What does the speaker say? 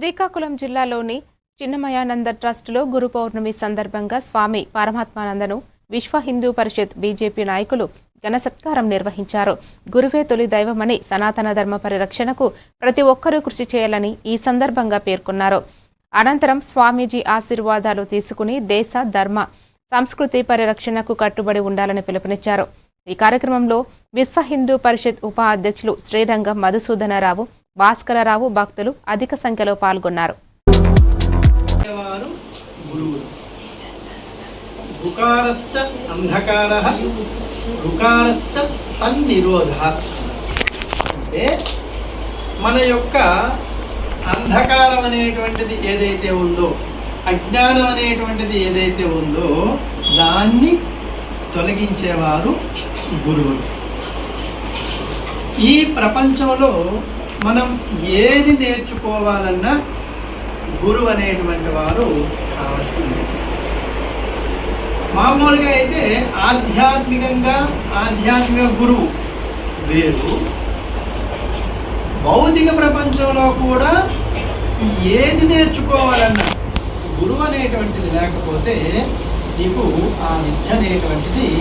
శ్రీకాకుళం జిల్లాలోని చిన్నమయానంద ట్రస్టులో గురు పౌర్ణమి సందర్భంగా స్వామి పరమాత్మానందను విశ్వ హిందూ పరిషత్ బీజేపీ నాయకులు ఘన సత్కారం నిర్వహించారు. గురువే తొలి దైవమని, సనాతన ధర్మ పరిరక్షణకు ప్రతి ఒక్కరూ కృషి చేయాలని ఈ సందర్భంగా పేర్కొన్నారు. అనంతరం స్వామీజీ ఆశీర్వాదాలు తీసుకుని దేశ ధర్మ సంస్కృతి పరిరక్షణకు కట్టుబడి ఉండాలని పిలుపునిచ్చారు. ఈ కార్యక్రమంలో విశ్వ హిందూ పరిషత్ ఉప అధ్యక్షులు శ్రీరంగం మధుసూదనరావు, భాస్కరరావు, భక్తులు అధిక సంఖ్యలో పాల్గొన్నారు. గుకారశ్చ అంధకారః రుకారశ్చ తన్నిరోధః. అంటే మన యొక్క అంధకారం అనేటువంటిది ఏదైతే ఉందో, అజ్ఞానం అనేటువంటిది ఏదైతే ఉందో దాన్ని తొలగించేవారు గురువులు. ఈ ప్రపంచంలో మనం ఏది నేర్చుకోవాలన్నా గురువు అనేటువంటి వారు కావాల్సింది. మామూలుగా అయితే ఆధ్యాత్మిక గురువు వేరు. భౌతిక ప్రపంచంలో కూడా ఏది నేర్చుకోవాలన్నా గురువు అనేటువంటిది లేకపోతే నీకు ఆ విద్య అనేటువంటిది